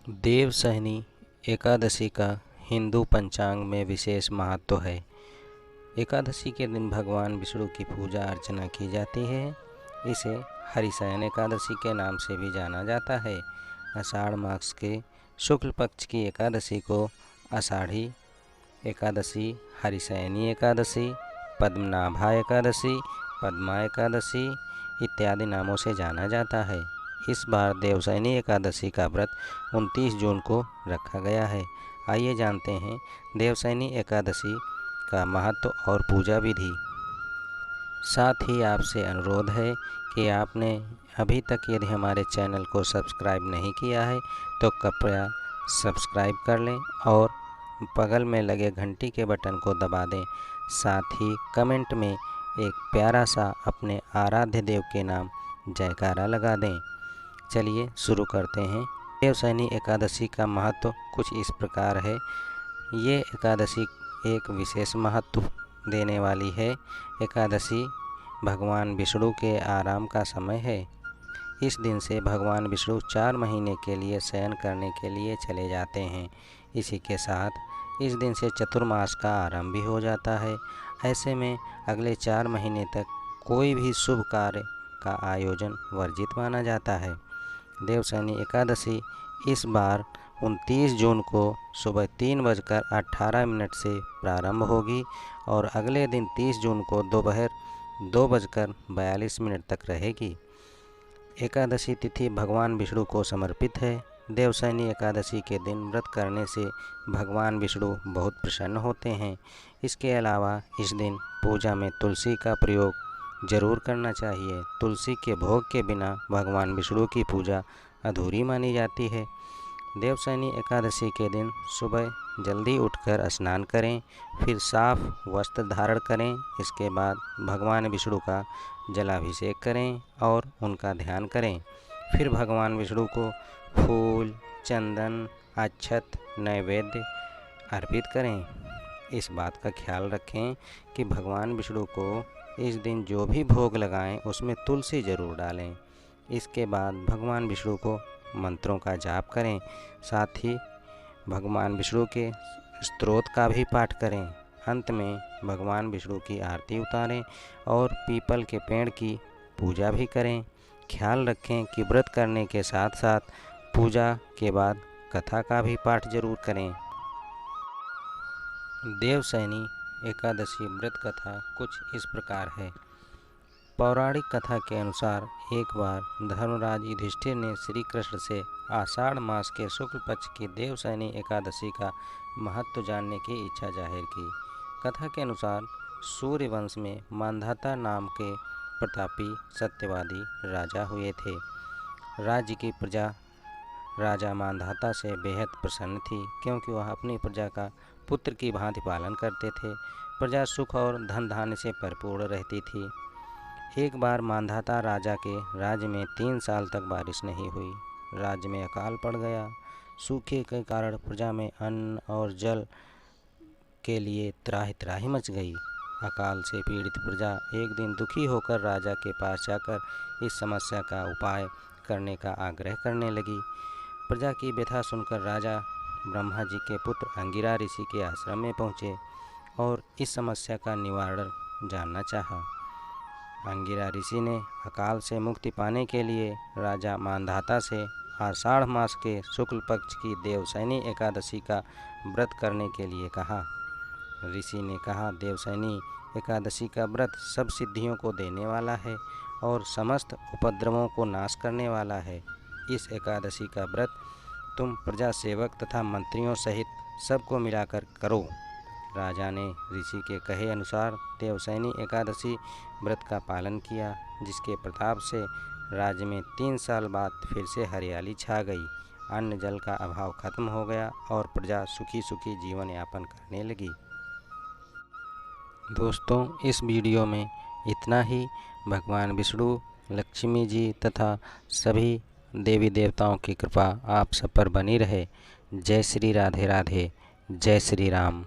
देवशयनी एकादशी का हिंदू पंचांग में विशेष महत्व है। एकादशी के दिन भगवान विष्णु की पूजा अर्चना की जाती है। इसे हरिशयन एकादशी के नाम से भी जाना जाता है। आषाढ़ मास के शुक्ल पक्ष की एकादशी को आषाढ़ी एकादशी, हरिशयनी एकादशी, पद्मनाभा एकादशी, पद्मा एकादशी इत्यादि नामों से जाना जाता है। इस बार देवशयनी एकादशी का व्रत 29 जून को रखा गया है। आइए जानते हैं देवशयनी एकादशी का महत्व और पूजा विधि। साथ ही आपसे अनुरोध है कि आपने अभी तक यदि हमारे चैनल को सब्सक्राइब नहीं किया है तो कृपया सब्सक्राइब कर लें और बगल में लगे घंटी के बटन को दबा दें। साथ ही कमेंट में एक प्यारा सा अपने आराध्य देव के नाम जयकारा लगा दें। चलिए शुरू करते हैं। देवशयनी एकादशी का महत्व कुछ इस प्रकार है। ये एकादशी एक विशेष महत्व देने वाली है। एकादशी भगवान विष्णु के आराम का समय है। इस दिन से भगवान विष्णु 4 महीने के लिए शयन करने के लिए चले जाते हैं। इसी के साथ इस दिन से चतुर्मास का आरंभ भी हो जाता है। ऐसे में अगले 4 महीने तक कोई भी शुभ कार्य का आयोजन वर्जित माना जाता है। देवशयनी एकादशी इस बार 29 जून को सुबह 3:18 से प्रारंभ होगी और अगले दिन 30 जून को दोपहर 2:42 तक रहेगी। एकादशी तिथि भगवान विष्णु को समर्पित है। देवशयनी एकादशी के दिन व्रत करने से भगवान विष्णु बहुत प्रसन्न होते हैं। इसके अलावा इस दिन पूजा में तुलसी का प्रयोग जरूर करना चाहिए। तुलसी के भोग के बिना भगवान विष्णु की पूजा अधूरी मानी जाती है। देवशयनी एकादशी के दिन सुबह जल्दी उठकर स्नान करें, फिर साफ वस्त्र धारण करें। इसके बाद भगवान विष्णु का जलाभिषेक करें और उनका ध्यान करें। फिर भगवान विष्णु को फूल, चंदन, अक्षत, नैवेद्य अर्पित करें। इस बात का ख्याल रखें कि भगवान विष्णु को इस दिन जो भी भोग लगाएं उसमें तुलसी जरूर डालें। इसके बाद भगवान विष्णु को मंत्रों का जाप करें। साथ ही भगवान विष्णु के स्तोत्र का भी पाठ करें। अंत में भगवान विष्णु की आरती उतारें और पीपल के पेड़ की पूजा भी करें। ख्याल रखें कि व्रत करने के साथ साथ पूजा के बाद कथा का भी पाठ जरूर करें। देवशयनी एकादशी व्रत कथा कुछ इस प्रकार है। पौराणिक कथा के अनुसार एक बार धर्मराज युधिष्ठिर ने श्री कृष्ण से आषाढ़ मास के शुक्ल पक्ष की देवशयनी एकादशी का महत्व जानने की इच्छा जाहिर की। कथा के अनुसार सूर्य वंश में मांधाता नाम के प्रतापी सत्यवादी राजा हुए थे। राज्य की प्रजा राजा मांधाता से बेहद प्रसन्न थी, क्योंकि वह अपनी प्रजा का पुत्र की भांति पालन करते थे। प्रजा सुख और धन धान्य से भरपूर रहती थी। एक बार मांधाता राजा के राज्य में 3 साल तक बारिश नहीं हुई। राज्य में अकाल पड़ गया। सूखे के कारण प्रजा में अन्न और जल के लिए त्राहि त्राहि मच गई। अकाल से पीड़ित प्रजा एक दिन दुखी होकर राजा के पास जाकर इस समस्या का उपाय करने का आग्रह करने लगी। प्रजा की व्यथा सुनकर राजा ब्रह्मा जी के पुत्र अंगिरा ऋषि के आश्रम में पहुँचे और इस समस्या का निवारण जानना चाहा। अंगिरा ऋषि ने अकाल से मुक्ति पाने के लिए राजा मांधाता से आषाढ़ मास के शुक्ल पक्ष की देवशयनी एकादशी का व्रत करने के लिए कहा। ऋषि ने कहा, देवशयनी एकादशी का व्रत सब सिद्धियों को देने वाला है और समस्त उपद्रवों को नाश करने वाला है। इस एकादशी का व्रत तुम प्रजा सेवक तथा मंत्रियों सहित सबको मिलाकर करो। राजा ने ऋषि के कहे अनुसार देवशयनी एकादशी व्रत का पालन किया, जिसके प्रताप से राज्य में 3 साल बाद फिर से हरियाली छा गई। अन्न जल का अभाव खत्म हो गया और प्रजा सुखी सुखी जीवन यापन करने लगी। दोस्तों, इस वीडियो में इतना ही। भगवान विष्णु, लक्ष्मी जी तथा सभी देवी देवताओं की कृपा आप सब पर बनी रहे। जय श्री राधे राधे, जय श्री राम।